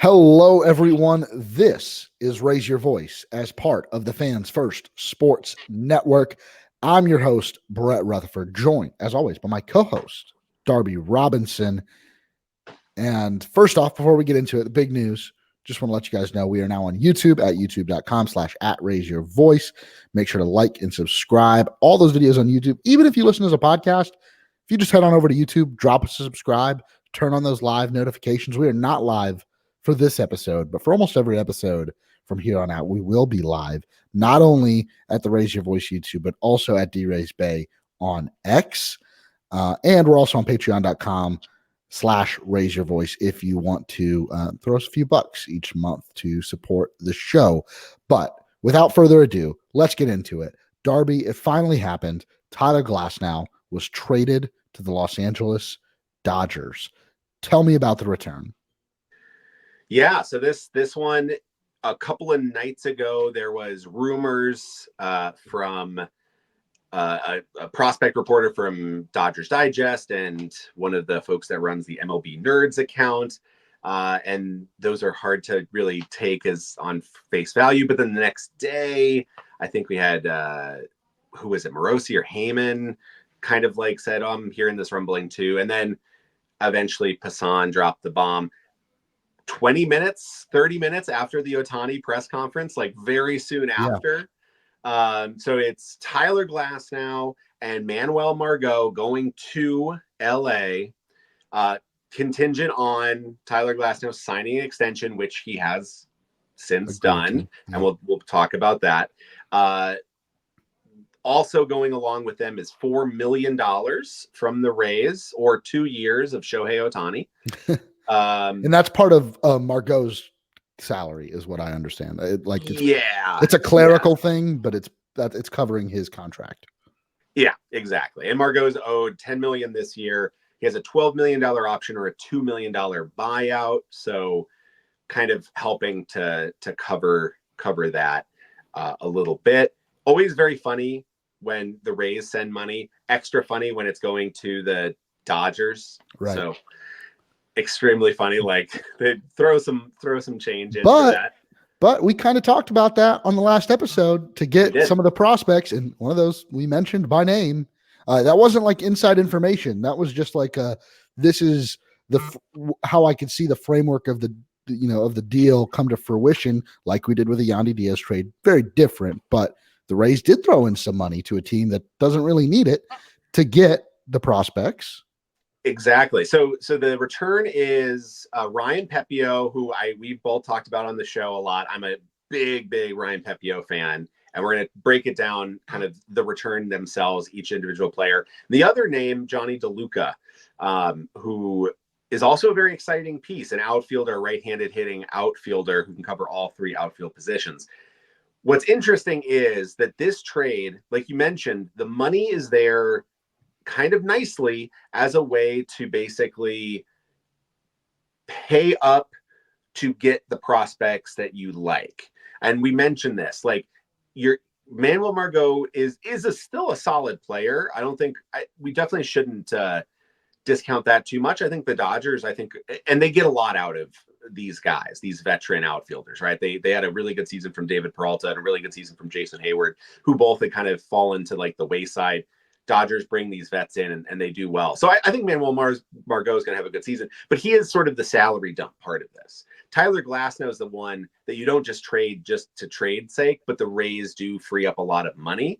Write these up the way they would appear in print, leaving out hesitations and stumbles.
Hello, everyone. This is Raise Your Voice as part of the Fans First Sports Network. I'm your host, Brett Rutherford, joined, as always, by my co-host, Darby Robinson. And first off, before we get into it, the big news, just want to let you guys know we are now on YouTube at youtube.com/@raiseyourvoice. Make sure to like and subscribe. All those videos on YouTube, even if you listen as a podcast, if you just head on over to YouTube, drop us a subscribe, turn on those live notifications. We are not live for this episode, but for almost every episode from here on out, we will be live, not only at the Raise Your Voice YouTube, but also at D-Raise Bay on X. And we're also on patreon.com/Raise Your Voice if you want to throw us a few bucks each month to support the show. But without further ado, let's get into it. Darby, it finally happened. Tyler Glasnow was traded to the Los Angeles Dodgers. Tell me about the return. Yeah, so this one, a couple of nights ago, there was rumors from a prospect reporter from Dodgers Digest and one of the folks that runs the MLB Nerds account. And those are hard to really take as on face value. But then the next day, I think we had, who was it, Morosi or Heyman kind of like said, oh, I'm hearing this rumbling too. And then eventually Passan dropped the bomb. 20 minutes, 30 minutes after the Ohtani press conference, like very soon after. So it's Tyler Glasnow and Manuel Margot going to LA, contingent on Tyler Glasnow signing an extension, which he has since done. And we'll talk about that. Also going along with them is $4 million from the Rays, or 2 years of Shohei Ohtani. And that's part of Margot's salary, is what I understand. It's a clerical thing, but it's covering his contract. Yeah, exactly. And Margot's owed $10 million this year. He has a $12 million option or a $2 million buyout, so kind of helping to cover that a little bit. Always very funny when the Rays send money. Extra funny when it's going to the Dodgers. Right. So extremely funny, like they throw some change into that. But we kind of talked about that on the last episode to get some of the prospects, and one of those we mentioned by name. That wasn't like inside information. That was just like this is how I could see the framework of the deal come to fruition, like we did with the Yandy Diaz trade. Very different, but the Rays did throw in some money to a team that doesn't really need it to get the prospects. Exactly. So the return is Ryan Pepiot, who we've both talked about on the show a lot. I'm a big Ryan Pepiot fan, and we're going to break it down, kind of the return themselves, each individual player. The other name, Jonny Deluca, who is also a very exciting piece, an outfielder, right-handed hitting outfielder who can cover all three outfield positions. What's interesting is that this trade, like you mentioned, the money is there kind of nicely as a way to basically pay up to get the prospects that you like. And we mentioned this, like your Manuel Margot is still a solid player. I don't think we definitely shouldn't discount that too much. I think the Dodgers, and they get a lot out of these guys, these veteran outfielders, right? They had a really good season from David Peralta and a really good season from Jason Hayward, who both had kind of fallen to like the wayside. Dodgers bring these vets in and they do well. So I think Manuel Margot is going to have a good season, but he is sort of the salary dump part of this. Tyler Glasnow is the one that you don't just trade just to trade's sake, but the Rays do free up a lot of money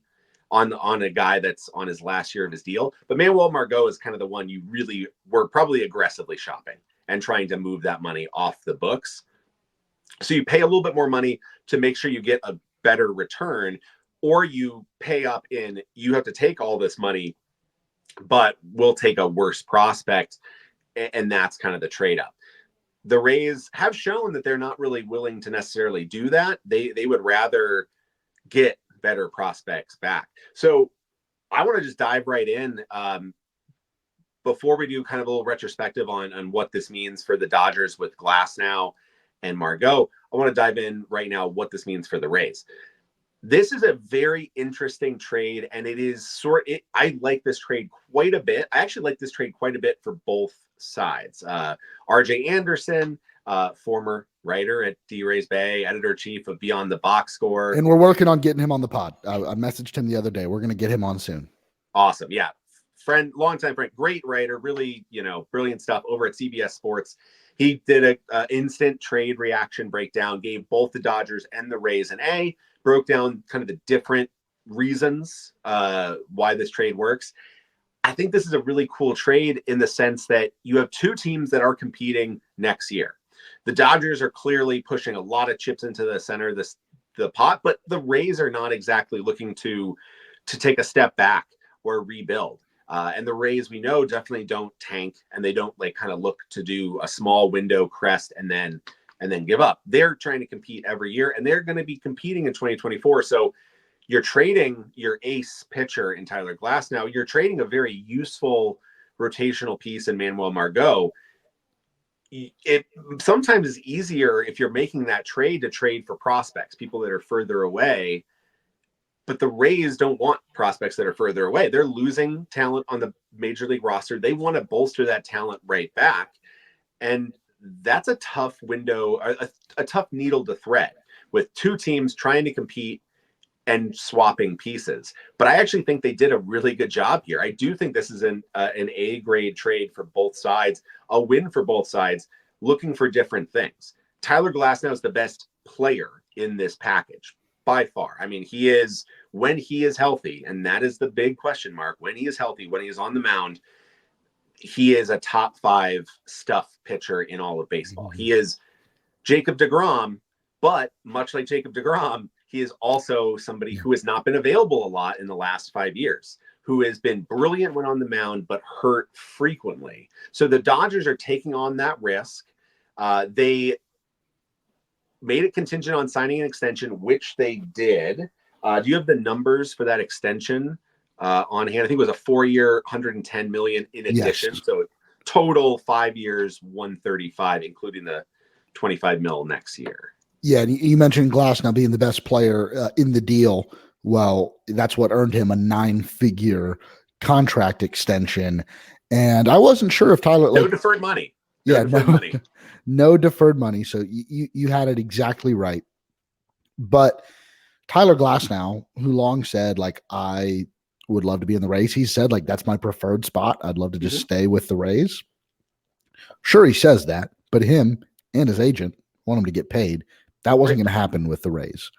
on a guy that's on his last year of his deal. But Manuel Margot is kind of the one you really were probably aggressively shopping and trying to move that money off the books. So you pay a little bit more money to make sure you get a better return, or you pay up in, you have to take all this money, but we'll take a worse prospect. And that's kind of the trade up. The Rays have shown that they're not really willing to necessarily do that. They would rather get better prospects back. So I want to just dive right in. Before we do kind of a little retrospective on what this means for the Dodgers with Glasnow and Margot, I want to dive in right now what this means for the Rays. This is a very interesting trade, and it is I like this trade quite a bit. I actually like this trade quite a bit for both sides. RJ Anderson, former writer at D-Rays Bay, editor-chief of Beyond the Box Score. And we're working on getting him on the pod. I messaged him the other day. We're going to get him on soon. Awesome. Yeah. Friend, longtime friend, great writer, really, brilliant stuff over at CBS Sports. He did a instant trade reaction breakdown, gave both the Dodgers and the Rays an A, broke down kind of the different reasons why this trade works. I think this is a really cool trade in the sense that you have two teams that are competing next year. The Dodgers are clearly pushing a lot of chips into the center of the pot, but the Rays are not exactly looking to take a step back or rebuild. And the Rays, we know, definitely don't tank, and they don't kind of look to do a small window crest and then give up. They're trying to compete every year, and they're going to be competing in 2024. So you're trading your ace pitcher in Tyler Glasnow. You're trading a very useful rotational piece in Manuel Margot. It sometimes is easier if you're making that trade to trade for prospects, people that are further away. But the Rays don't want prospects that are further away. They're losing talent on the major league roster. They want to bolster that talent right back. And that's a tough window, a tough needle to thread with two teams trying to compete and swapping pieces. But I actually think they did a really good job here. I do think this is an A-grade trade for both sides, a win for both sides, looking for different things. Tyler Glasnow is the best player in this package by far. I mean, he is, when he is healthy, and that is the big question mark, when he is healthy, when he is on the mound, he is a top 5 stuff pitcher in all of baseball. He is Jacob deGrom, but much like Jacob deGrom, he is also somebody who has not been available a lot in the last 5 years, who has been brilliant when on the mound, but hurt frequently. So the Dodgers are taking on that risk. They made it contingent on signing an extension, which they did. Do you have the numbers for that extension on hand? I think it was a 4-year, $110 million in addition. Yes. So total 5 years, $135, including the $25 million next year. Yeah, and you mentioned Glasnow being the best player in the deal. Well, that's what earned him a 9-figure contract extension. And I wasn't sure if Tyler... No deferred money. No deferred money. So you had it exactly right. But Tyler Glasnow, who long said, I would love to be in the Rays, he said, that's my preferred spot. I'd love to just stay with the Rays. Sure, he says that, but him and his agent want him to get paid. That wasn't going to happen with the Rays.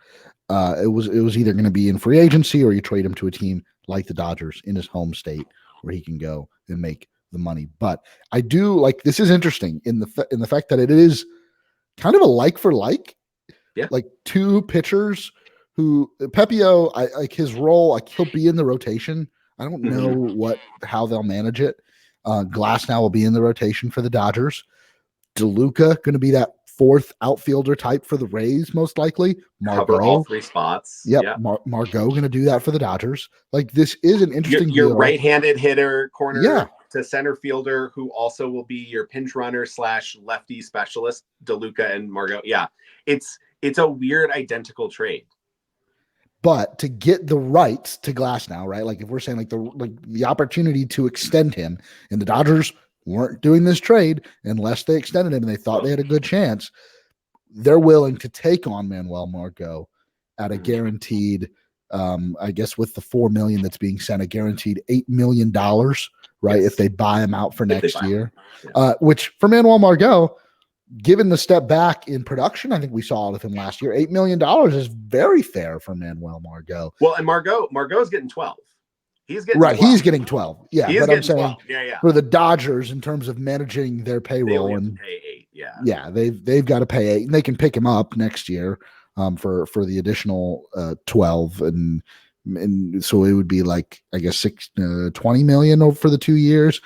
It was either going to be in free agency or you trade him to a team like the Dodgers in his home state where he can go and make the money. But I do this is interesting in the fact that it is kind of a like for like. Yeah. Two pitchers who Pepiot, his role, he'll be in the rotation. I don't know how they'll manage it. Glasnow will be in the rotation for the Dodgers. Deluca going to be that 4th outfielder type for the Rays, most likely. Cover all 3 spots. Yep. Margot going to do that for the Dodgers. This is an interesting your deal. Right-handed hitter corner to center fielder, who also will be your pinch runner / lefty specialist, Deluca and Margot. Yeah, it's a weird identical trade. But to get the rights to Glasnow, right? If we're saying the opportunity to extend him, and the Dodgers weren't doing this trade unless they extended him and they thought they had a good chance, they're willing to take on Manuel Margot at a guaranteed, I guess with the $4 million that's being sent, a guaranteed $8 million, right? If they buy him out for next year, which for Manuel Margot, given the step back in production, I think we saw out of him last year, $8 million is very fair for Manuel Margot. Well, and Margot's getting 12. He's getting 12. He's getting 12. Yeah, but I'm saying for the Dodgers in terms of managing their payroll, and pay 8. Yeah, they've got to pay 8, and they can pick him up next year for the additional 12, and so it would be I guess 20 million for the 2 years.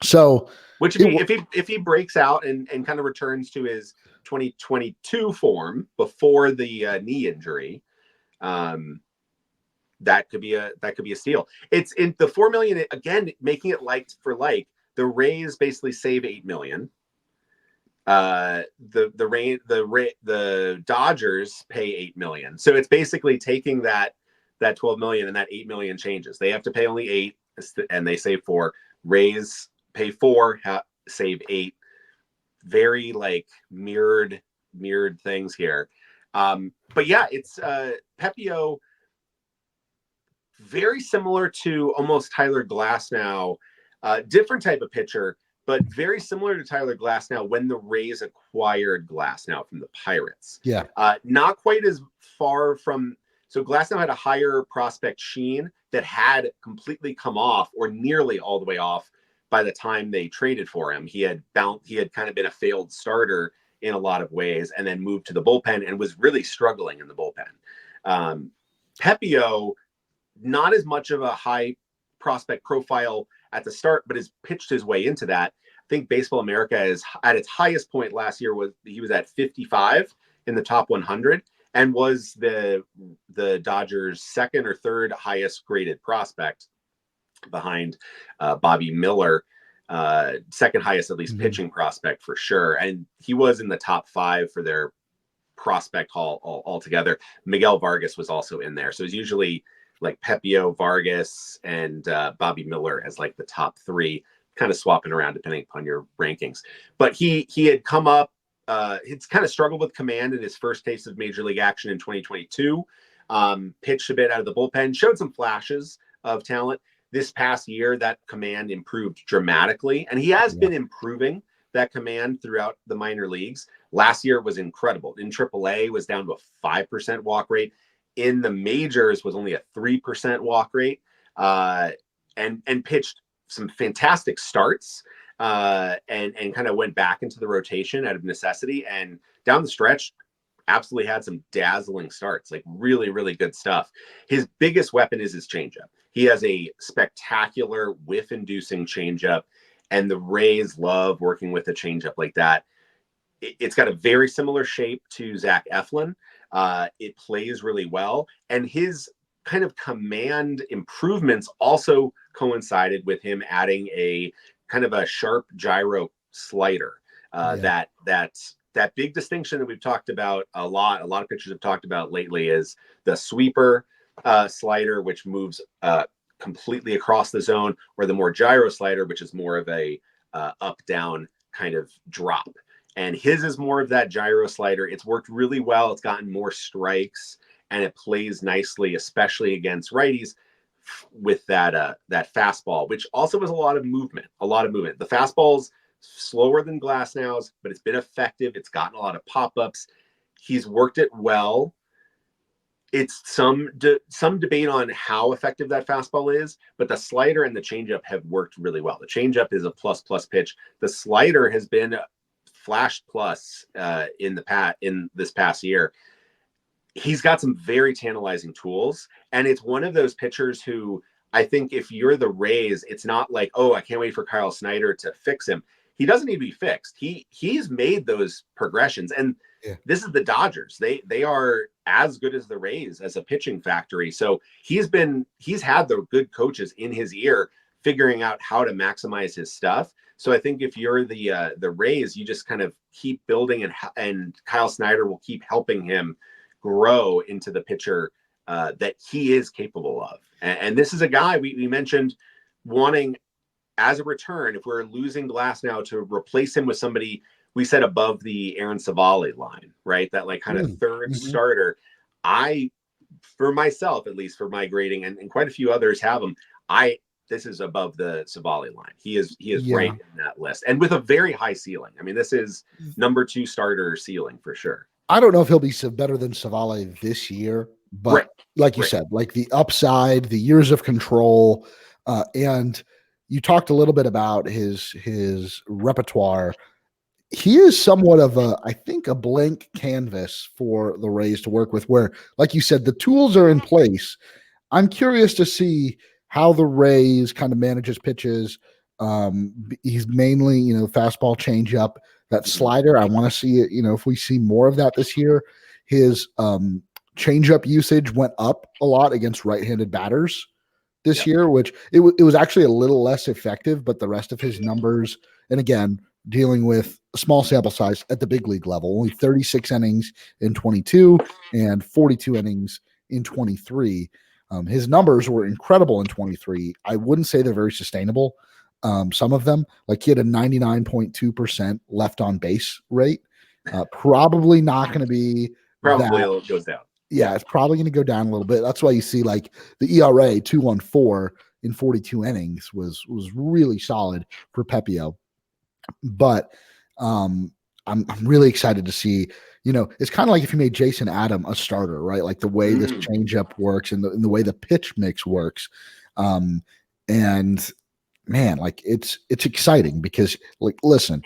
So which if he breaks out and kind of returns to his 2022 form before the knee injury, that could be a steal. It's in the $4 million again, making it like for like. The Rays basically save $8 million. The Dodgers pay $8 million. So it's basically taking that $12 million and that $8 million changes. They have to pay only $8 and they save $4. Rays pay 4, save 8. Very like mirrored things here. But yeah, it's Pepiot, very similar to almost Tyler Glasnow, different type of pitcher, but very similar to Tyler Glasnow when the Rays acquired Glasnow from the Pirates. Yeah. Not quite as far from. So Glasnow had a higher prospect sheen that had completely come off, or nearly all the way off, by the time they traded for him. He had kind of been a failed starter in a lot of ways, and then moved to the bullpen and was really struggling in the bullpen. Pepiot, not as much of a high prospect profile at the start, but has pitched his way into that. I think Baseball America is at its highest point last year he was at 55 in the top 100, and was the Dodgers' second or third highest graded prospect, behind Bobby Miller, second highest, at least pitching prospect for sure. And he was in the top 5 for their prospect haul altogether. Miguel Vargas was also in there. So it's usually like Pepiot, Vargas, and Bobby Miller as like the top 3, kind of swapping around depending upon your rankings. But he had come up, he's kind of struggled with command in his first taste of major league action in 2022. Pitched a bit out of the bullpen, showed some flashes of talent. This past year, that command improved dramatically, and he has been improving that command throughout the minor leagues. Last year was incredible. In AAA, was down to a 5% walk rate. In the majors, was only a 3% walk rate, and pitched some fantastic starts, and kind of went back into the rotation out of necessity. And down the stretch, absolutely had some dazzling starts, like really, really good stuff. His biggest weapon is his changeup. He has a spectacular whiff-inducing changeup, and the Rays love working with a changeup like that. It's got a very similar shape to Zach Eflin. It plays really well, and his kind of command improvements also coincided with him adding a kind of a sharp gyro slider. That big distinction that we've talked about a lot of pitchers have talked about lately is the sweeper slider, which moves completely across the zone, or the more gyro slider, which is more of a up-down kind of drop. And his is more of that gyro slider. It's worked really well. It's gotten more strikes, and it plays nicely, especially against righties, with that fastball, which also has a lot of movement. The fastball's slower than Glasnow's, but it's been effective. It's gotten a lot of pop-ups. He's worked it well. It's some debate on how effective that fastball is, but the slider and the changeup have worked really well. The changeup is a plus pitch. The slider has been flash plus in this past year. He's got some very tantalizing tools, and it's one of those pitchers who, I think if you're the Rays, it's not like, oh, I can't wait for Kyle Snyder to fix him. He doesn't need to be fixed. He's made those progressions, and this is the Dodgers. They are as good as the Rays as a pitching factory. So he's had the good coaches in his ear figuring out how to maximize his stuff. So I think if you're the Rays, you just kind of keep building, and Kyle Snyder will keep helping him grow into the pitcher that he is capable of. And this is a guy we mentioned wanting as a return, if we're losing Glasnow, to replace him with somebody we said above the Aaron Savali line, right? That like kind of third starter. For myself, at least for my grading, and quite a few others have him, this is above the Savali line. He is right in that list, and with a very high ceiling. I mean, this is number 2 starter ceiling for sure. I don't know if he'll be better than Savali this year, but like you said, like the upside, the years of control, and you talked a little bit about his repertoire. He is somewhat of I think a blank canvas for the Rays to work with, where, like you said, the tools are in place. I'm curious to see how the Rays kind of manages pitches. He's mainly, fastball, changeup, that slider. I want to see it, if we see more of that this year. His changeup usage went up a lot against right-handed batters this year, which it was actually a little less effective, but the rest of his numbers, and again, dealing with a small sample size at the big league level, only 36 innings in 22 and 42 innings in 23. His numbers were incredible in 23. I wouldn't say they're very sustainable. some of them. Like he had a 99.2% left on base rate. Probably not going to be Probably that. it goes down. Yeah, it's probably going to go down a little bit. That's why you see like the ERA 2.14 in 42 innings was really solid for Pepiot. But I'm really excited to see. It's kind of like if you made Jason Adam a starter, right? Like the way this changeup works and the way the pitch mix works. And man, like it's exciting because, like, listen,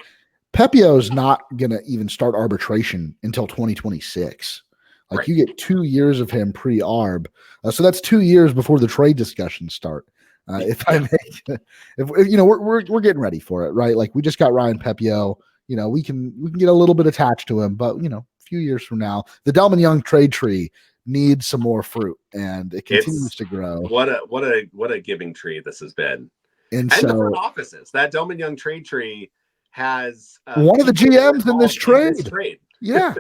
Pepiot is not gonna even start arbitration until 2026. Like Right. you get 2 years of him pre-arb, so that's 2 years before the trade discussions start. If I make, if we're getting ready for it, right? Like we just got Ryan Pepiot. We can get a little bit attached to him, but a few years from now, the Delman Young trade tree needs some more fruit, and it continues to grow. What a giving tree this has been, and so, the front offices. That Delman Young trade tree has one of the GMs in this trade. Yeah.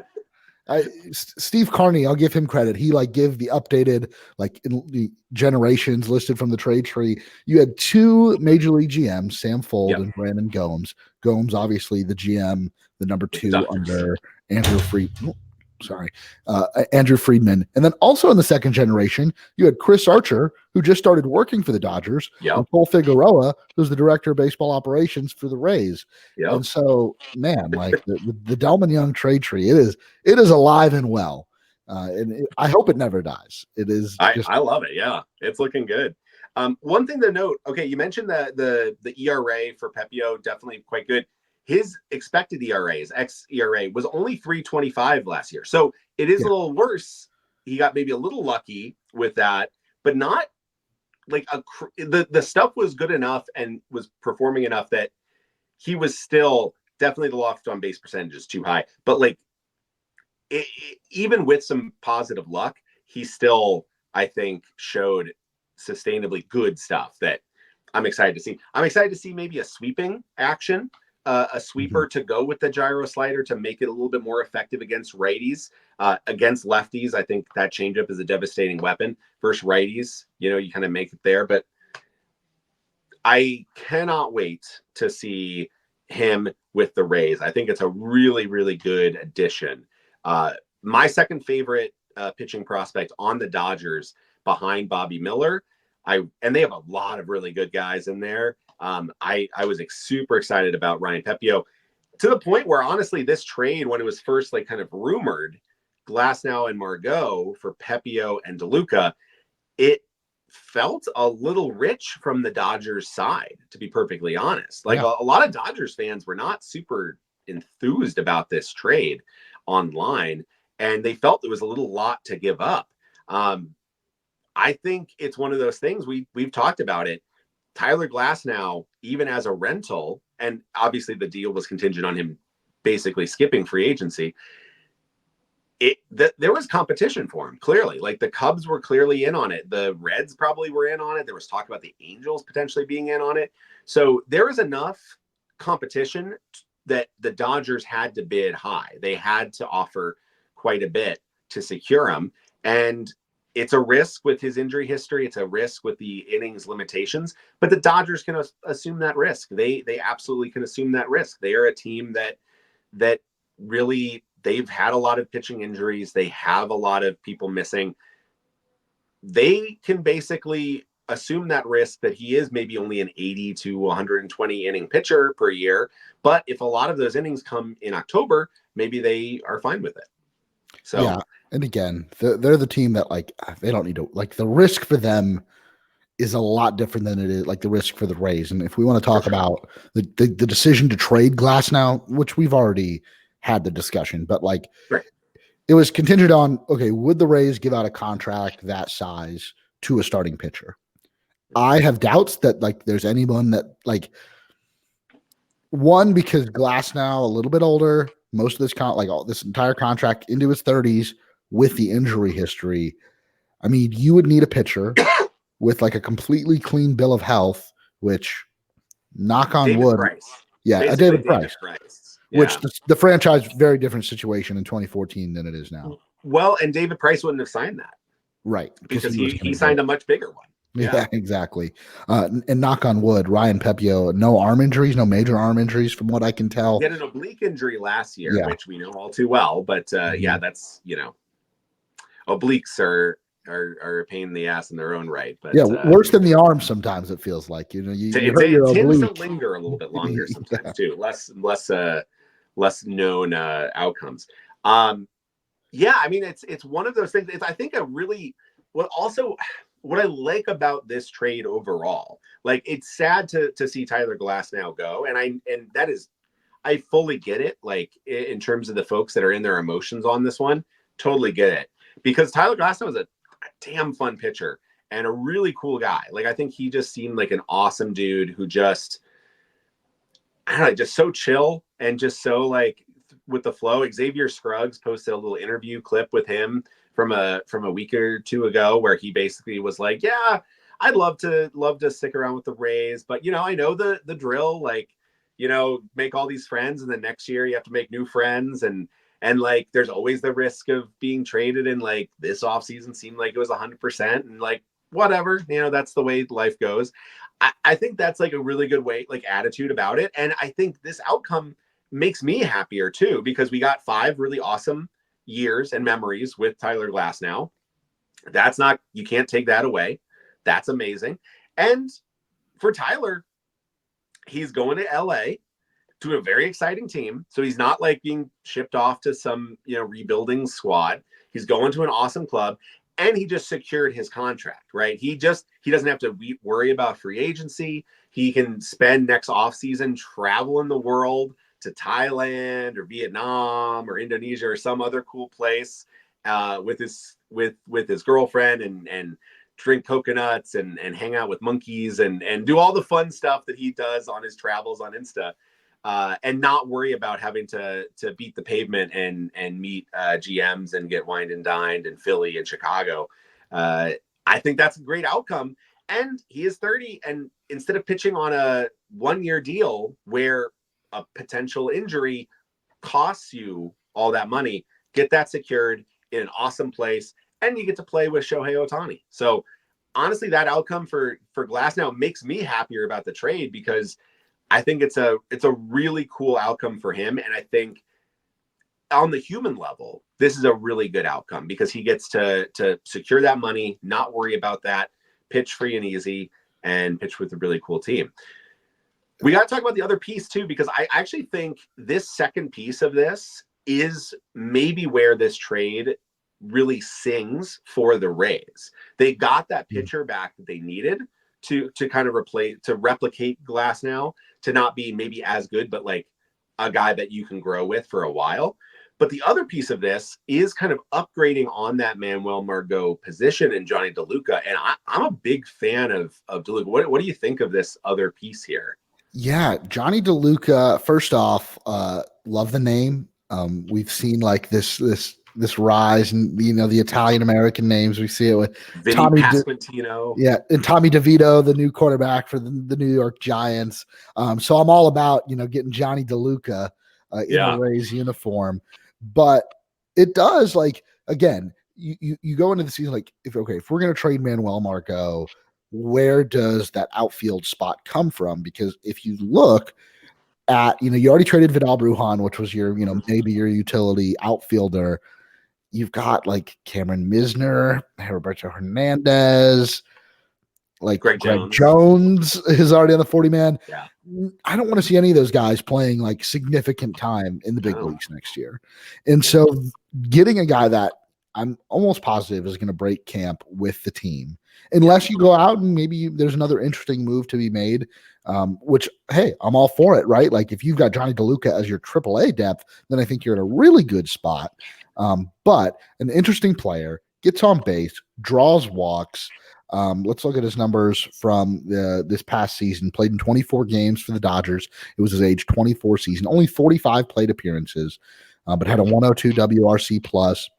Steve Carney, I'll give him credit. He gave the updated in the generations listed from the trade tree. You had 2 major league GMs, Sam Fold and Brandon Gomes. Gomes, obviously the GM, the number 2 under Andrew Friedman. And then also in the second generation, you had Chris Archer, who just started working for the Dodgers, and Cole Figueroa, who's the director of baseball operations for the Rays. And so, man, like the Delman Young trade tree, it is alive and well. And I hope it never dies. It is. I love it. Yeah, it's looking good. One thing to note. Okay, you mentioned that the ERA for Pepiot definitely quite good. His expected ERAs, xERA, was only 3.25 last year. So it is a little worse. He got maybe a little lucky with that, but not like the stuff was good enough and was performing enough that he was still definitely the loft on base percentage is too high. But even with some positive luck, he still, I think, showed sustainably good stuff that I'm excited to see. I'm excited to see maybe a sweeping action. A sweeper to go with the gyro slider to make it a little bit more effective against righties. Against lefties, I think that changeup is a devastating weapon. Versus righties, you kind of make it there. But I cannot wait to see him with the Rays. I think it's a really, really good addition. My second favorite pitching prospect on the Dodgers behind Bobby Miller. And they have a lot of really good guys in there. I was super excited about Ryan Pepiot to the point where, honestly, this trade, when it was first kind of rumored, Glasnow and Margot for Pepiot and Deluca, it felt a little rich from the Dodgers side, to be perfectly honest. A lot of Dodgers fans were not super enthused about this trade online, and they felt it was a little lot to give up. I think it's one of those things we've talked about it. Tyler Glasnow, even as a rental, and obviously the deal was contingent on him basically skipping free agency. There was competition for him, clearly. The Cubs were clearly in on it. The Reds probably were in on it. There was talk about the Angels potentially being in on it. So there was enough competition that the Dodgers had to bid high. They had to offer quite a bit to secure him. And it's a risk with his injury history. It's a risk with the innings limitations, but the Dodgers can assume that risk. They absolutely can assume that risk. They are a team that really, they've had a lot of pitching injuries. They have a lot of people missing. They can basically assume that risk that he is maybe only an 80 to 120 inning pitcher per year. But if a lot of those innings come in October, maybe they are fine with it. So yeah. And again, they're the team that they don't need to the risk for them is a lot different than it is the risk for the Rays. And if we want to talk about the decision to trade Glasnow, which we've already had the discussion, but it was contingent on, okay, would the Rays give out a contract that size to a starting pitcher? I have doubts that there's anyone that one, because Glasnow a little bit older, most of this this entire contract into his 30s with the injury history. I mean, you would need a pitcher with a completely clean bill of health, which knock on David wood. Price. Yeah, basically a David Price. Yeah. Which the franchise, very different situation in 2014 than it is now. Well, and David Price wouldn't have signed that. Right. Because he signed a much bigger one. Yeah, exactly. And knock on wood, Ryan Pepiot, no arm injuries, no major arm injuries from what I can tell. He had an oblique injury last year, which we know all too well. But yeah, that's, obliques are a pain in the ass in their own right. But worse than the arm sometimes it feels like. You hurt your tends oblique. to linger a little bit longer sometimes too. Less known outcomes. Yeah, I mean it's one of those things. It's I think a really what I like about this trade overall. Like it's sad to see Tyler Glasnow go, and that is I fully get it. Like in terms of the folks that are in their emotions on this one, totally get it. Because Tyler Glasnow is a damn fun pitcher and a really cool guy. Like I think he just seemed like an awesome dude who just I don't know, just so chill and just so like with the flow. Xavier Scruggs posted a little interview clip with him from a week or two ago where he basically was like, yeah, I'd love to stick around with the Rays, but I know the drill, like, make all these friends and then next year you have to make new friends and like there's always the risk of being traded, and like this offseason seemed like it was 100% and like whatever, that's the way life goes. I think that's like a really good way, like attitude about it. And I think this outcome makes me happier too, because we got 5 really awesome years and memories with Tyler Glasnow. You can't take that away. That's amazing. And for Tyler, he's going to LA to a very exciting team. So he's not like being shipped off to some, rebuilding squad. He's going to an awesome club. And he just secured his contract, right? He doesn't have to worry about free agency. He can spend next offseason traveling the world to Thailand or Vietnam or Indonesia or some other cool place with his girlfriend and drink coconuts and hang out with monkeys and do all the fun stuff that he does on his travels on Insta. And not worry about having to beat the pavement and meet GMs and get wined and dined in Philly and Chicago. I think that's a great outcome. And he is 30. And instead of pitching on a 1-year deal where a potential injury costs you all that money, get that secured in an awesome place. And you get to play with Shohei Ohtani. So honestly, that outcome for Glasnow makes me happier about the trade, because I think it's a really cool outcome for him. And I think on the human level, this is a really good outcome because he gets to secure that money, not worry about that, pitch free and easy, and pitch with a really cool team. We got to talk about the other piece too, because I actually think this second piece of this is maybe where this trade really sings for the Rays. They got that pitcher back that they needed to kind of replicate Glasnow, to not be maybe as good, but like a guy that you can grow with for a while. But the other piece of this is kind of upgrading on that Manuel Margot position in Jonny Deluca. And I'm a big fan of Deluca. What do you think of this other piece here? Yeah, Jonny Deluca, first off, love the name. We've seen like this rise and the Italian American names. We see it with Vinny Tommy Pasquantino. and Tommy DeVito, the new quarterback for the New York Giants. So I'm all about getting Jonny Deluca in a Rays uniform. But it does, like, again, you go into the season like, if we're going to trade Manuel Margot, where does that outfield spot come from? Because if you look at, you already traded Vidal Brujan, which was your, maybe your utility outfielder. You've got like Cameron Misner, Roberto Hernandez, like Greg Jones is already on the 40-man. Yeah. I don't want to see any of those guys playing like significant time in the big leagues next year. And so getting a guy that I'm almost positive is going to break camp with the team, unless you go out and maybe there's another interesting move to be made, which, hey, I'm all for it, right? Like if you've got Jonny Deluca as your AAA depth, then I think you're in a really good spot. But an interesting player, gets on base, draws walks. Let's look at his numbers from this past season. Played in 24 games for the Dodgers. It was his age 24 season. Only 45 plate appearances, but had a 102 WRC plus.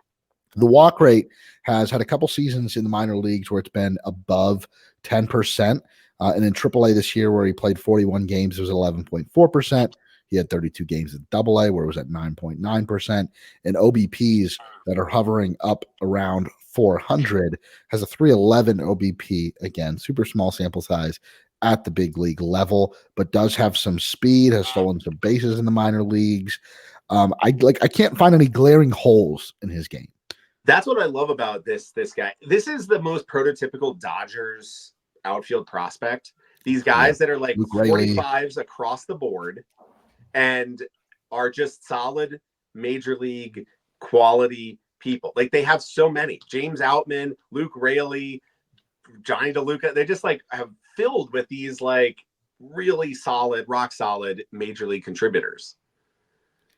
The walk rate has had a couple seasons in the minor leagues where it's been above 10%. And in AAA this year, where he played 41 games, it was 11.4%. He had 32 games at AA, where it was at 9.9%, and OBPs that are hovering up around 400, has a 311 OBP, again, super small sample size at the big league level, but does have some speed, has stolen some bases in the minor leagues. I can't find any glaring holes in his game. That's what I love about this guy. This is the most prototypical Dodgers outfield prospect. These guys that are like Luke 45s across the board and are just solid major league quality people. Like they have so many. James Outman, Luke Raley, Jonny Deluca. They just like have filled with these like really solid, rock solid major league contributors.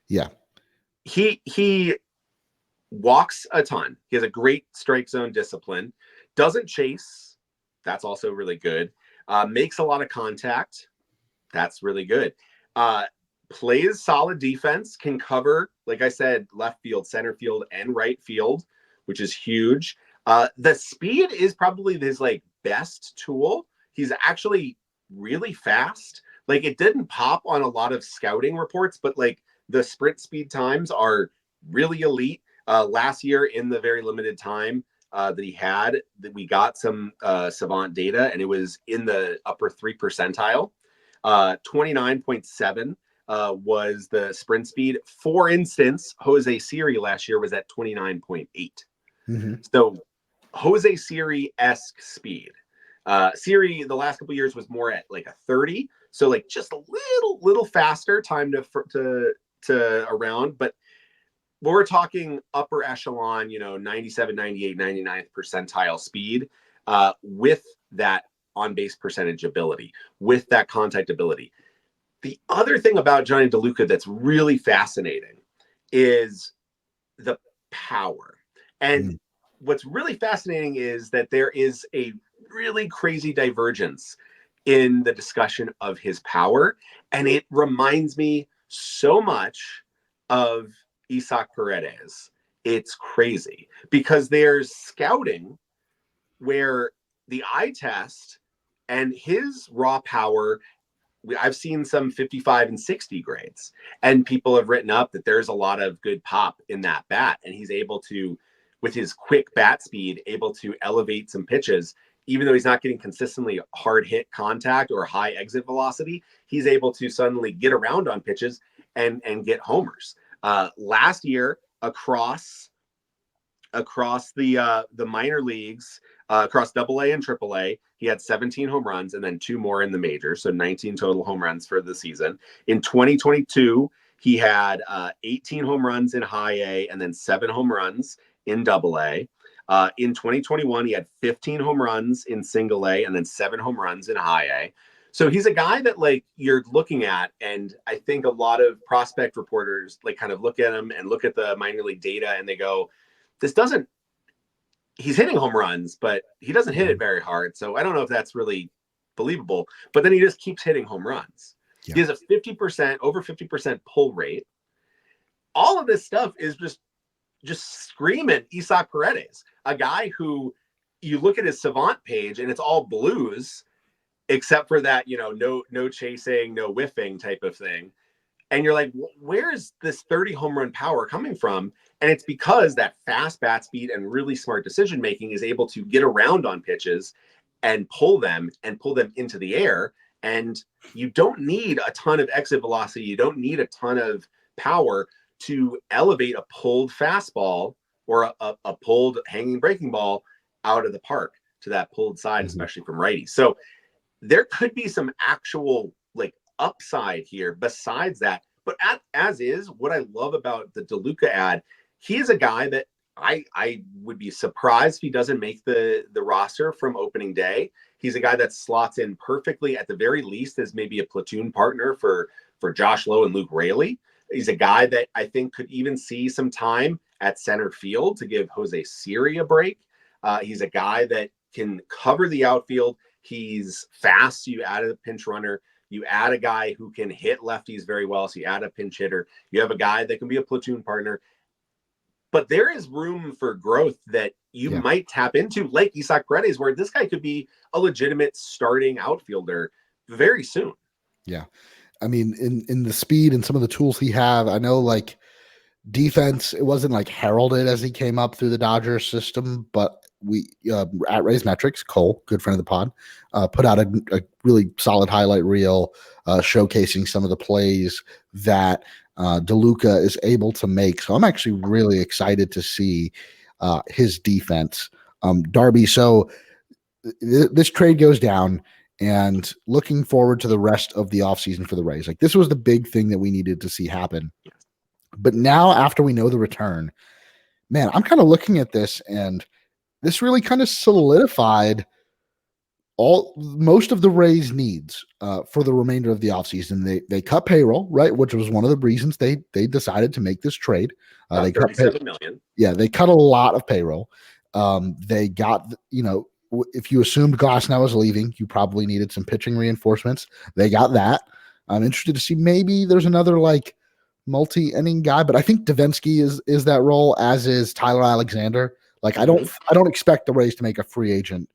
Yeah. He walks a ton. He has a great strike zone discipline. Doesn't chase. That's also really good. Makes a lot of contact. That's really good. Plays solid defense. Can cover, like I said, left field, center field, and right field, which is huge. The speed is probably his like best tool. He's actually really fast. Like it didn't pop on a lot of scouting reports, but like the sprint speed times are really elite. Last year, in the very limited time that he had, that we got some Savant data, and it was in the upper 3 percentile. 29.7 was the sprint speed. For instance, Jose Siri last year was at 29.8. Mm-hmm. So Jose Siri-esque speed. Siri the last couple of years was more at like a 30, so like just a little faster time to around, but we're talking upper echelon, 97, 98, 99th percentile speed with that on-base percentage ability, with that contact ability. The other thing about Jonny Deluca that's really fascinating is the power. And what's really fascinating is that there is a really crazy divergence in the discussion of his power. And it reminds me so much of Isaac Paredes. It's crazy because there's scouting where the eye test and his raw power, I've seen some 55 and 60 grades, and people have written up that there's a lot of good pop in that bat, and he's able to, with his quick bat speed, able to elevate some pitches. Even though he's not getting consistently hard hit contact or high exit velocity, he's able to suddenly get around on pitches and get homers. Last year, across the minor leagues, across AA and AAA, he had 17 home runs and then 2 more in the majors, so 19 total home runs for the season. In 2022, he had 18 home runs in high A and then 7 home runs in AA. In 2021, he had 15 home runs in single A and then 7 home runs in high A. So he's a guy that like you're looking at, and I think a lot of prospect reporters like kind of look at him and look at the minor league data and they go, he's hitting home runs, but he doesn't hit it very hard. So I don't know if that's really believable, but then he just keeps hitting home runs. Yeah. He has a over 50% pull rate. All of this stuff is just screaming Isaac Paredes, a guy who you look at his Savant page and it's all blues, except for that, no chasing, no whiffing type of thing. And you're like, where's this 30 home run power coming from? And it's because that fast bat speed and really smart decision making is able to get around on pitches and pull them into the air. And you don't need a ton of exit velocity. You don't need a ton of power to elevate a pulled fastball or a pulled hanging breaking ball out of the park to that pulled side, especially from righties. So there could be some actual like upside here besides that. But as is, what I love about the Deluca ad, he is a guy that I would be surprised if he doesn't make the roster from opening day. He's a guy that slots in perfectly, at the very least, as maybe a platoon partner for Josh Lowe and Luke Raley. He's a guy that I think could even see some time at center field to give Jose Siri a break. He's a guy that can cover the outfield. He's fast. So you add a pinch runner. You add a guy who can hit lefties very well. So you add a pinch hitter. You have a guy that can be a platoon partner. But there is room for growth that you might tap into, like Isaac Paredes, where this guy could be a legitimate starting outfielder very soon. Yeah. I mean, in the speed and some of the tools he have, I know like defense, it wasn't like heralded as he came up through the Dodgers system, but we at Rays Metrics, Cole, good friend of the pod, put out a really solid highlight reel showcasing some of the plays that Deluca is able to make. So I'm actually really excited to see his defense. Darby, so this trade goes down, and looking forward to the rest of the offseason for the Rays. Like, this was the big thing that we needed to see happen. But now, after we know the return, man, I'm kind of looking at this, and this really kind of solidified most of the Rays' needs for the remainder of the offseason. They cut payroll, right, which was one of the reasons they decided to make this trade. They cut $37 million. Yeah, they cut a lot of payroll. They got, if you assumed Glasnow was leaving, you probably needed some pitching reinforcements. They got that. I'm interested to see maybe there's another like multi-inning guy, but I think Devenski is that role, as is Tyler Alexander. Like, I don't expect the Rays to make a free agent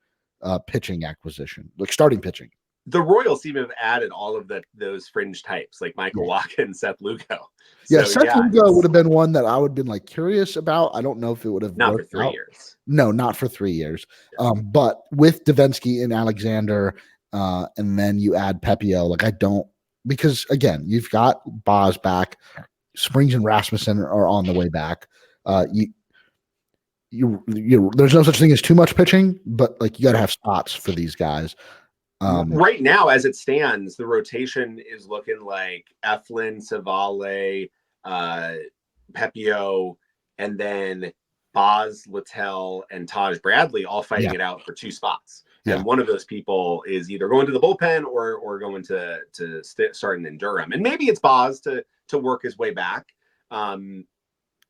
pitching acquisition, like starting pitching. The Royals seem to have added all of those fringe types, like Michael Watkins, Seth Lugo. So, Seth Lugo would have been one that I would have been like curious about. I don't know if it would have not worked for 3 out. years. No, not for 3 years. But with Devenski and Alexander, and then you add Pepiot, like I don't, because again, you've got Boz back, Springs and Rasmussen are on the way back. There's no such thing as too much pitching, but like you got to have spots for these guys. Right now, as it stands, the rotation is looking like Eflin, Savale, Pepiot, and then Boz, Littell, and Taj Bradley all fighting it out for 2 spots. And one of those people is either going to the bullpen or going to starting in Durham. And maybe it's Boz to work his way back.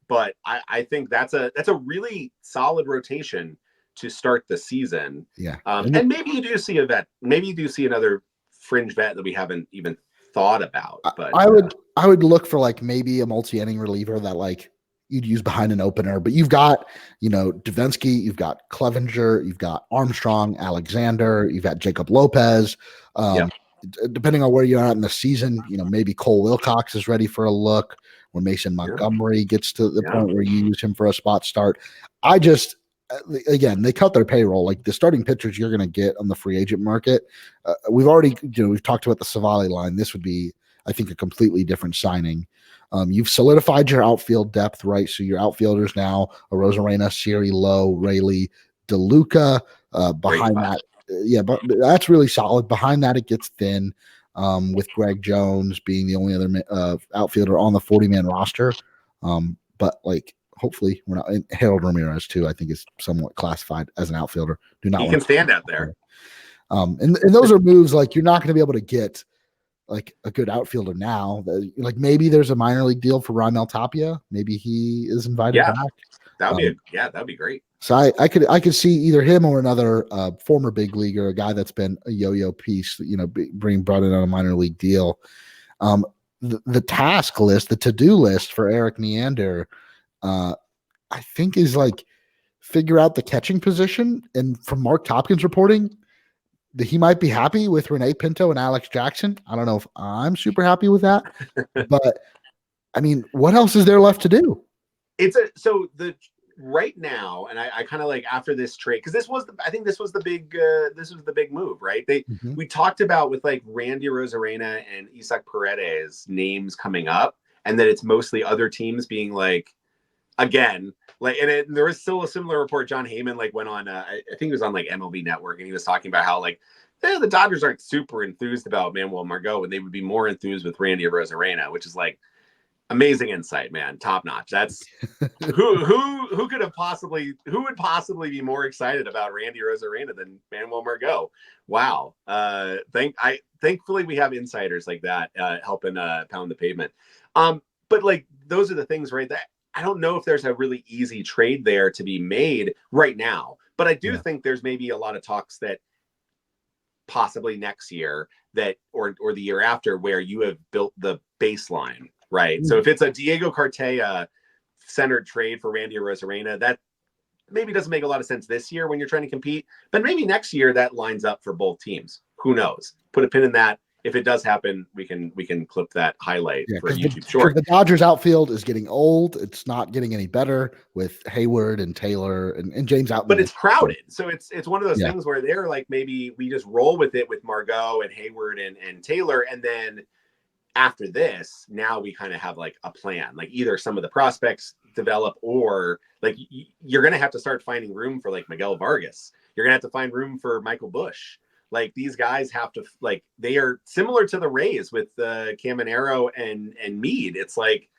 But I think that's a really solid rotation to start the season. And maybe you do see a vet. Maybe you do see another fringe vet that we haven't even thought about. But I would look for like maybe a multi-inning reliever that like you'd use behind an opener. But you've got, Devenski, you've got Clevenger, you've got Armstrong, Alexander, you've got Jacob Lopez. Depending on where you're at in the season, maybe Cole Wilcox is ready for a look, where Mason Montgomery gets to the point where you use him for a spot start. Again, they cut their payroll. Like the starting pitchers you're going to get on the free agent market. We've already, we've talked about the Savale line. This would be, I think, a completely different signing. You've solidified your outfield depth, right? So your outfielders now are Rosarena, Siri, Lowe, Rayleigh, DeLuca. Behind that, but that's really solid. Behind that, it gets thin, with Greg Jones being the only other outfielder on the 40-man roster. But like, hopefully we're not. And Harold Ramirez too, I think, is somewhat classified as an outfielder. He can stand out there. And those are moves like you're not going to be able to get like a good outfielder now. Like maybe there's a minor league deal for Raimel Tapia. Maybe he is invited back. That'd be great. So I could see either him or another former big leaguer, a guy that's been a yo-yo piece, being brought in on a minor league deal. The task list, the to-do list for Eric Neander, I think is like figure out the catching position. And from Mark Topkins reporting, that he might be happy with Renee Pinto and Alex Jackson. I don't know if I'm super happy with that, but I mean, what else is there left to do? Right now, and I kind of like after this trade, because this was the big move, right? We talked about with like Randy Rosarena and Isaac Paredes names coming up, and that it's mostly other teams being like, again, like, and there was still a similar report. John Heyman like went on, I think it was on like MLB Network, and he was talking about how like the Dodgers aren't super enthused about Manuel Margot, and they would be more enthused with Randy Rosarena, which is like amazing insight, man, top notch. That's who would possibly be more excited about Randy Rosarena than Manuel Margot? Wow. Thankfully we have insiders like that helping pound the pavement. But like those are the things, right? That I don't know if there's a really easy trade there to be made right now, but I do think there's maybe a lot of talks that possibly next year that or the year after, where you have built the baseline, right? So if it's a Diego Cartaya centered trade for Randy Rosarena, that maybe doesn't make a lot of sense this year when you're trying to compete, but maybe next year that lines up for both teams. Who knows? Put a pin in that if it does happen, we can clip that highlight for a YouTube short. The Dodgers outfield is getting old. It's not getting any better with Hayward and Taylor and James out. But it's crowded. So it's one of those things where they're like, maybe we just roll with it with Margot and Hayward and Taylor. And then after this, now we kind of have like a plan, like either some of the prospects develop or like you're going to have to start finding room for like Miguel Vargas. You're going to have to find room for Michael Busch. Like these guys have to, like, they are similar to the Rays with Caminero and Meade. It's like,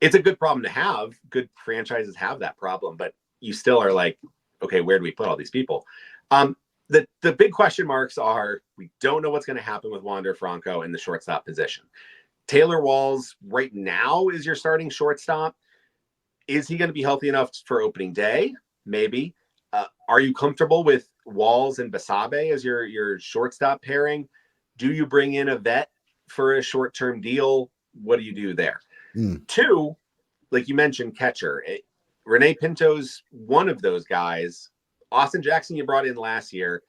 it's a good problem to have. Good franchises have that problem, but you still are like, okay, where do we put all these people? The big question marks are, we don't know what's going to happen with Wander Franco in the shortstop position. Taylor Walls right now is your starting shortstop. Is he going to be healthy enough for opening day? Maybe. Are you comfortable with Walls and Basabe as your shortstop pairing? Do you bring in a vet for a short-term deal? What do you do there? Two, like you mentioned, catcher. Rene Pinto's one of those guys. Austin Jackson you brought in last year.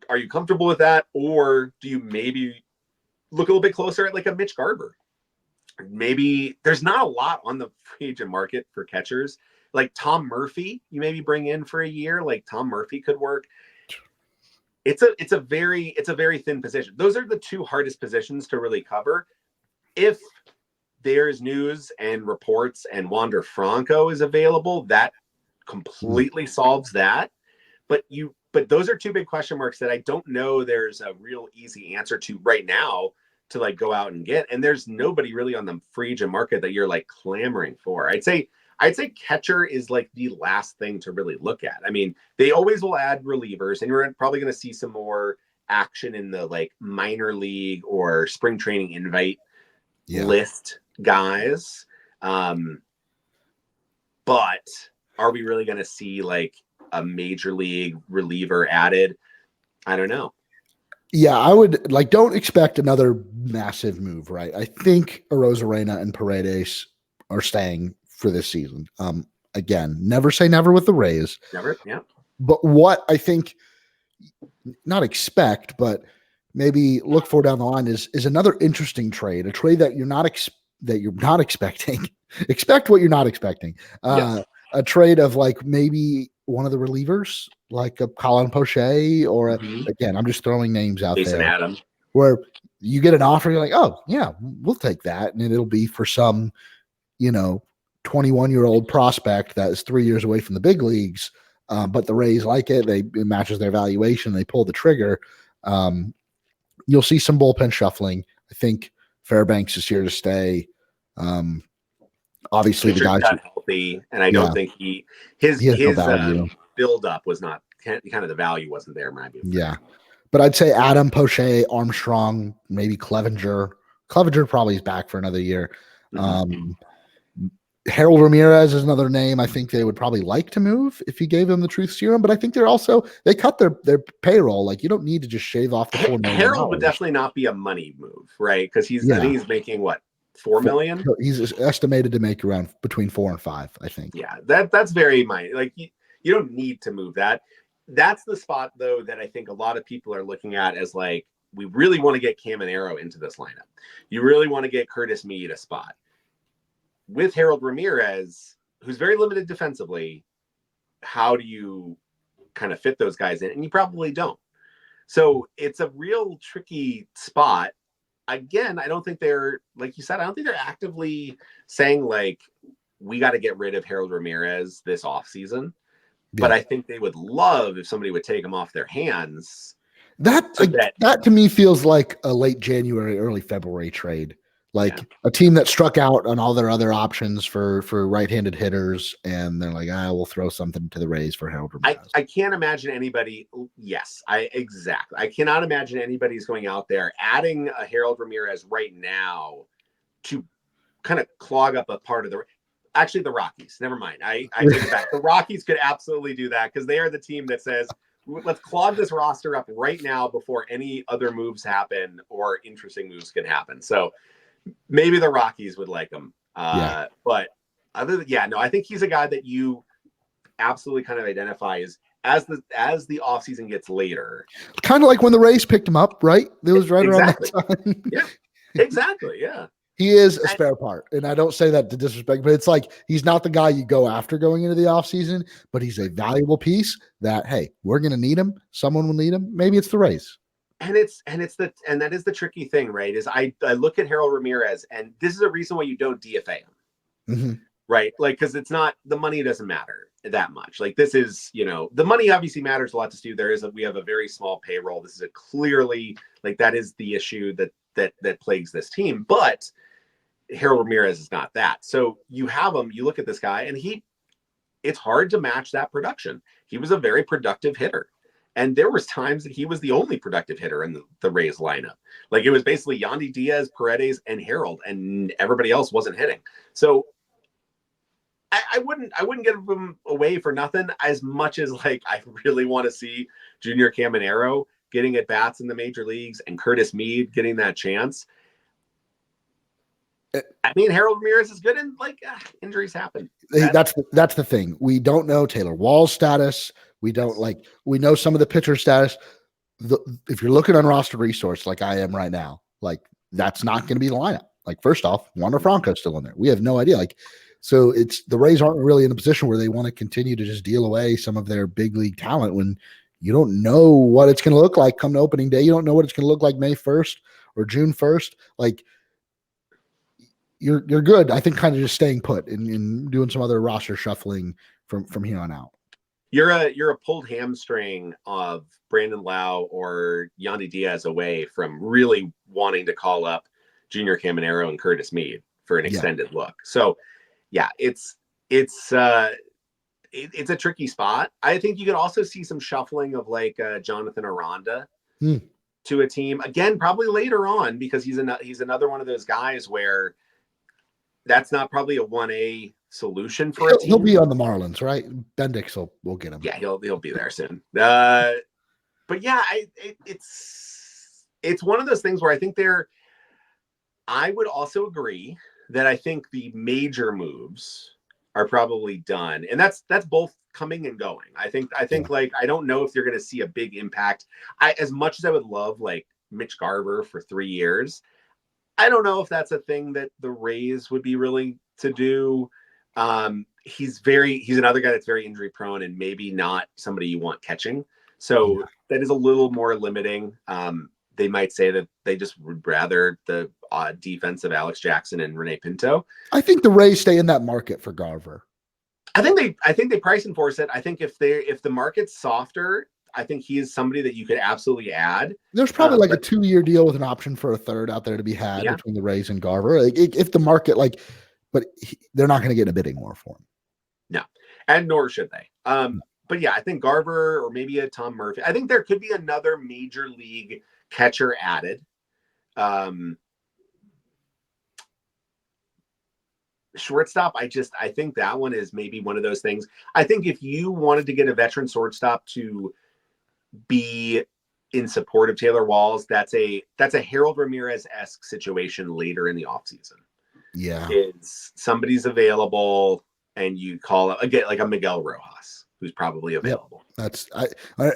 Are you comfortable with that? Or do you maybe look a little bit closer at like a Mitch Garber? Maybe there's not a lot on the free agent market for catchers. Like Tom Murphy, you maybe bring in for a year. Like Tom Murphy could work. It's a very thin position. Those are the two hardest positions to really cover. If there's news and reports and Wander Franco is available, that completely solves that. But those are two big question marks that I don't know there's a real easy answer to right now to like go out and get. And there's nobody really on the free agent market that you're like clamoring for. I'd say catcher is like the last thing to really look at. I mean, they always will add relievers, and you're probably going to see some more action in the like minor league or spring training invite list guys. But are we really going to see like a major league reliever added? I don't know. Yeah, I would like, don't expect another massive move, right? I think Arozarena and Paredes are staying for this season. Again, never say never with the Rays. Never, yeah. But what I think, not expect, but maybe look for down the line is another interesting trade, a trade that you're not expecting. Expect what you're not expecting. Yes. A trade of like maybe one of the relievers, like a Colin Poche, or again, I'm just throwing names out Jason there. Adam. Where you get an offer, you're like, oh yeah, we'll take that, and it'll be for some, 21-year-old prospect that is 3 years away from the big leagues. But the Rays like it. It matches their valuation. They pull the trigger. You'll see some bullpen shuffling. I think Fairbanks is here to stay. Obviously, the guy's got healthy, and I don't think his no build up was not kind of the value wasn't there. Maybe. Yeah, but I'd say Adam, Poche, Armstrong, maybe Clevenger. Clevenger probably is back for another year. Harold Ramirez is another name I think they would probably like to move if you gave them the truth serum, but I think they cut their payroll. Like, you don't need to just shave off the $4 million. Harold would definitely not be a money move, right? Because I think he's making what, $4 million? He's estimated to make around between 4 and 5, I think. Yeah, that's very minor. Like you don't need to move that. That's the spot though that I think a lot of people are looking at as like, we really want to get Caminero into this lineup. You really want to get Curtis Meade a spot. With Harold Ramirez, who's very limited defensively, how do you kind of fit those guys in? And you probably don't. So it's a real tricky spot. Again, I don't think they're, like you said, I don't think they're actively saying like, we got to get rid of Harold Ramirez this offseason. Yeah. But I think they would love if somebody would take him off their hands. That to me feels like a late January, early February trade. Like a team that struck out on all their other options for right-handed hitters, and they're like, we'll throw something to the Rays for Harold Ramirez. I can't imagine anybody. Yes, I cannot imagine anybody's going out there adding a Harold Ramirez right now to kind of clog up a part of the. Actually, the Rockies. Never mind. I take it back. The Rockies could absolutely do that because they are the team that says, let's clog this roster up right now before any other moves happen or interesting moves can happen. So. Maybe the Rockies would like him. But other than, I think he's a guy that you absolutely kind of identify as as the offseason gets later. Kind of like when the Rays picked him up, right? It was right around that time. Yeah, exactly. Yeah. He is a spare part. And I don't say that to disrespect, but it's like he's not the guy you go after going into the offseason, but he's a valuable piece that, hey, we're going to need him. Someone will need him. Maybe it's the Rays. And that is the tricky thing, right? Is I look at Harold Ramirez, and this is a reason why you don't DFA him. Mm-hmm. Right? Like, because it's not, the money doesn't matter that much. Like, this is, the money obviously matters a lot to Stu. We have a very small payroll. This is clearly, like, that is the issue that plagues this team. But Harold Ramirez is not that. So you have him, you look at this guy, and it's hard to match that production. He was a very productive hitter. And there was times that he was the only productive hitter in the Rays lineup. Like, it was basically Yandy Diaz, Paredes, and Harold, and everybody else wasn't hitting. So I wouldn't give him away for nothing, as much as, like, I really want to see Junior Caminero getting at bats in the major leagues and Curtis Mead getting that chance. I mean, Harold Ramirez is good, and, like, injuries happen. That's the thing. We don't know Taylor Wall's status. We know some of the pitcher status. If you're looking on roster resource like I am right now, like, that's not going to be the lineup. Like, first off, Wander Franco's still in there. We have no idea. Like, so it's the Rays aren't really in a position where they want to continue to just deal away some of their big league talent when you don't know what it's going to look like come to opening day. You don't know what it's going to look like May 1st or June 1st. Like, you're good. I think kind of just staying put and doing some other roster shuffling from here on out. You're a pulled hamstring of Brandon Lau or Yandy Diaz away from really wanting to call up Junior Caminero and Curtis Mead for an extended look. So, yeah, it's a tricky spot. I think you could also see some shuffling of, like, Jonathan Aranda to a team again, probably later on, because he's another one of those guys where that's not probably a 1A solution for a team. He'll be on the Marlins, right? Bendix will get him. Yeah, he'll be there soon. But yeah, it's one of those things where I think I would also agree that I think the major moves are probably done, and that's both coming and going. I think like, I don't know if you're going to see a big impact. As much as I would love, like, Mitch Garver for 3 years, I don't know if that's a thing that the Rays would be willing to do. He's another guy that's very injury prone and maybe not somebody you want catching. So that is a little more limiting. They might say that they just would rather the defense of Alex Jackson and Rene Pinto. I think the Rays stay in that market for Garver. I think they price enforce it. I think if the market's softer, I think he is somebody that you could absolutely add. There's probably like a 2-year deal with an option for a third out there to be had between the Rays and Garver. Like, if the market, like, but they're not going to get a bidding war for him. No, and nor should they. But yeah, I think Garver or maybe a Tom Murphy. I think there could be another major league catcher added. Shortstop, I think that one is maybe one of those things. I think if you wanted to get a veteran shortstop to be in support of Taylor Walls, that's a Harold Ramirez-esque situation later in the offseason. Yeah. It's somebody's available and you call it again, like a Miguel Rojas, who's probably available.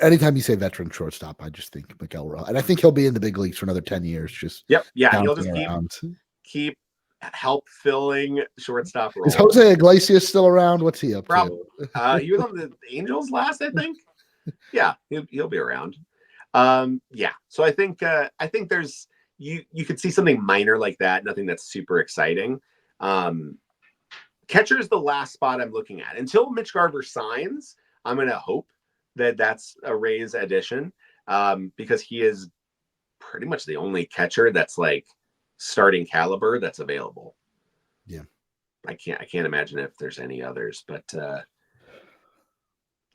Anytime you say veteran shortstop, I just think Miguel Rojas. And I think he'll be in the big leagues for another 10 years. Just he'll just keep help filling shortstop role. Is Jose Iglesias still around? What's he up to? He was on the Angels last, I think. Yeah, he'll be around. So I think there's you could see something minor like that, nothing that's super exciting. Catcher is the last spot I'm looking at. Until Mitch Garver signs, I'm going to hope that that's a Rays addition, because he is pretty much the only catcher that's, like, starting caliber that's available. Yeah. I can't imagine if there's any others, but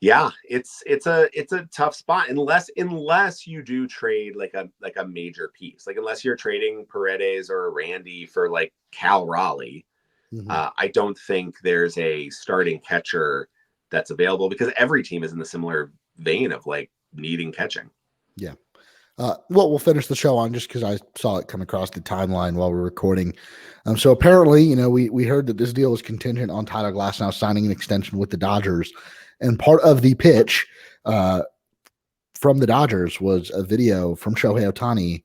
yeah, it's a tough spot unless you do trade like a major piece, like unless you're trading Paredes or Randy for, like, Cal Raleigh. I don't think there's a starting catcher that's available, because every team is in the similar vein of, like, needing catching. Yeah. We'll finish the show on, just because I saw it come across the timeline while we're recording. So apparently, we heard that this deal was contingent on Tyler Glasnow signing an extension with the Dodgers. And part of the pitch from the Dodgers was a video from Shohei Ohtani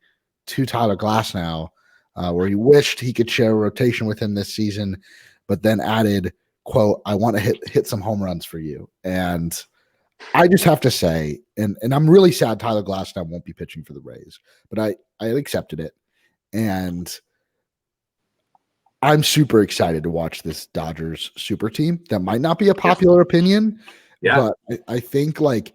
to Tyler Glasnow, where he wished he could share a rotation with him this season, but then added, quote, "I want to hit some home runs for you." And I just have to say, and I'm really sad Tyler Glasnow won't be pitching for the Rays, but I accepted it. And I'm super excited to watch this Dodgers super team. That might not be a popular opinion, but I think, like,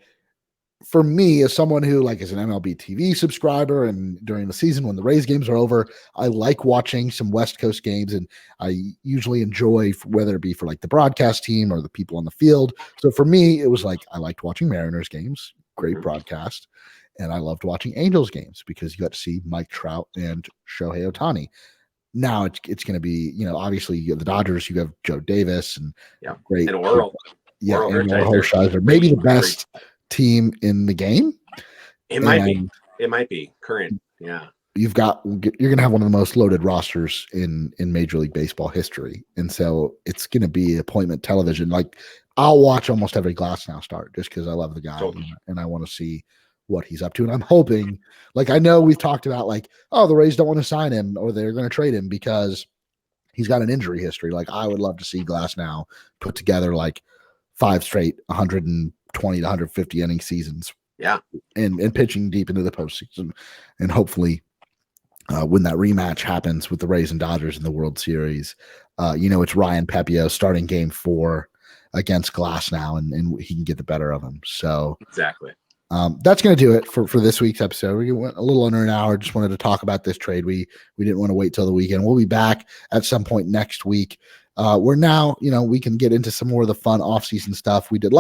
for me, as someone who, like, is an MLB TV subscriber, and during the season when the Rays games are over, I like watching some West Coast games, and I usually enjoy, whether it be for like the broadcast team or the people on the field. So for me, it was like I liked watching Mariners games, great broadcast, and I loved watching Angels games because you got to see Mike Trout and Shohei Ohtani. Now it's going to be, obviously you have the Dodgers, you have Joe Davis, and great, and Oral, and Hershiser, maybe the best team in the game. It might be current. Yeah. You're going to have one of the most loaded rosters in Major League Baseball history. And so it's going to be appointment television. Like, I'll watch almost every Glasnow start just because I love the guy and I want to see what he's up to. And I'm hoping, like, I know we've talked about, like, oh, the Rays don't want to sign him or they're going to trade him because he's got an injury history. Like, I would love to see Glasnow put together like 5 straight 120 to 150 inning seasons. Yeah. And pitching deep into the postseason. And hopefully when that rematch happens with the Rays and Dodgers in the World Series, it's Ryan Pepiot starting game 4 against Glasnow, and he can get the better of him. So exactly. That's going to do it for this week's episode. We went a little under an hour. Just wanted to talk about this trade. We didn't want to wait till the weekend. We'll be back at some point next week. We're now, we can get into some more of the fun off-season stuff we did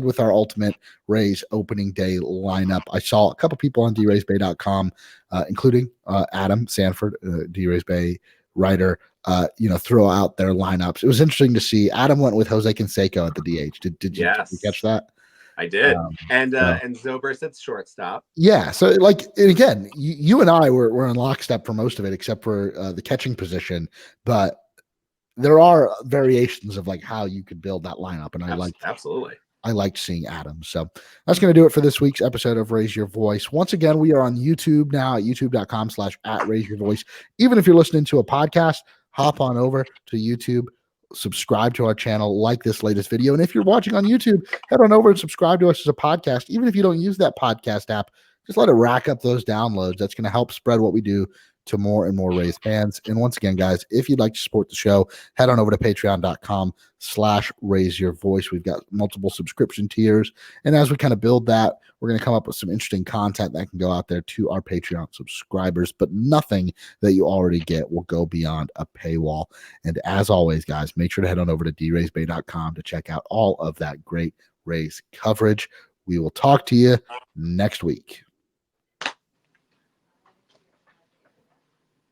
with our Ultimate Rays opening day lineup. I saw a couple people on draysbay.com, including Adam Sanford, D-Rays Bay writer, throw out their lineups. It was interesting to see. Adam went with Jose Canseco at the DH. Did you catch that? I did. And Zobrist at shortstop. Yeah. So, like, and again, you and I were in lockstep for most of it, except for the catching position. But there are variations of like how you could build that lineup. And I liked seeing Adam. So that's going to do it for this week's episode of Raise Your Voice. Once again, we are on YouTube now at youtube.com/@raiseyourvoice. Even if you're listening to a podcast, hop on over to YouTube, subscribe to our channel, like this latest video. And if you're watching on YouTube, head on over and subscribe to us as a podcast. Even if you don't use that podcast app, just let it rack up those downloads. That's going to help spread what we do to more and more Rays fans. And once again, guys, if you'd like to support the show, head on over to patreon.com/raiseyourvoice. We've got multiple subscription tiers. And as we kind of build that, we're going to come up with some interesting content that can go out there to our Patreon subscribers, but nothing that you already get will go beyond a paywall. And as always, guys, make sure to head on over to draysbay.com to check out all of that great Rays coverage. We will talk to you next week.